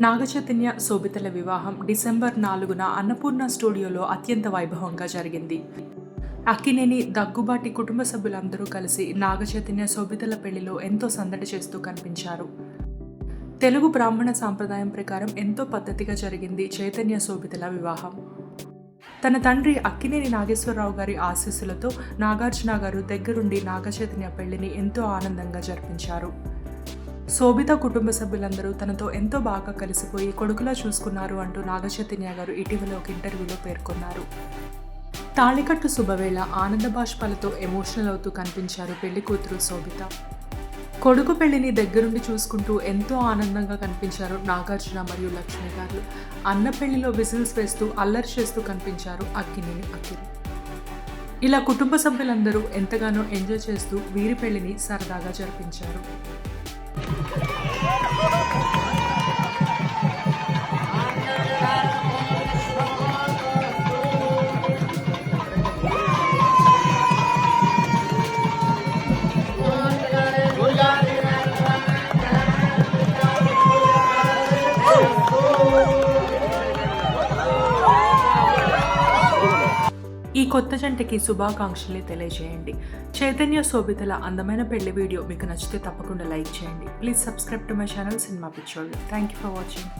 నాగచైతన్య శోభితల వివాహం డిసెంబర్ 4న అన్నపూర్ణ స్టూడియోలో అత్యంత వైభవంగా జరిగింది. అక్కినేని, దగ్గుబాటి కుటుంబ సభ్యులందరూ కలిసి నాగచైతన్య శోభితల పెళ్లిలో ఎంతో సందడి చేస్తూ కనిపించారు. తెలుగు బ్రాహ్మణ సాంప్రదాయం ప్రకారం ఎంతో పద్ధతిగా జరిగింది చైతన్య శోభితల వివాహం. తన తండ్రి అక్కినేని నాగేశ్వరరావు గారి ఆశీస్సులతో నాగార్జున గారు దగ్గరుండి నాగచైతన్య పెళ్లిని ఎంతో ఆనందంగా జరిపించారు. శోభిత కుటుంబ సభ్యులందరూ తనతో ఎంతో బాగా కలిసిపోయి కొడుకులా చూసుకున్నారు అంటూ నాగచైతన్య గారు ఇటీవల ఒక ఇంటర్వ్యూలో పేర్కొన్నారు. తాళికట్టు శుభవేళ ఆనంద బాష్పాలతో ఎమోషనల్ అవుతూ కనిపించారు పెళ్లి కూతురు శోభిత. కొడుకు పెళ్లిని దగ్గరుండి చూసుకుంటూ ఎంతో ఆనందంగా కనిపించారు నాగార్జున మరియు లక్ష్మి గారు. అన్న పెళ్లిలో విజిల్స్ వేస్తూ అల్లరి చేస్తూ కనిపించారు అక్కినేని అఖిల్. ఇలా కుటుంబ సభ్యులందరూ ఎంతగానో ఎంజాయ్ చేస్తూ వీరి పెళ్లిని సరదాగా జరిపించారు. ఈ కొత్త జంటకి శుభాకాంక్షలు తెలియజేయండి. చైతన్య శోభితల అందమైన పెళ్లి వీడియో మీకు నచ్చితే తప్పకుండా లైక్ చేయండి. Please subscribe to my channel సినిమా పిచ్చోళ్ళు. Thank you for watching.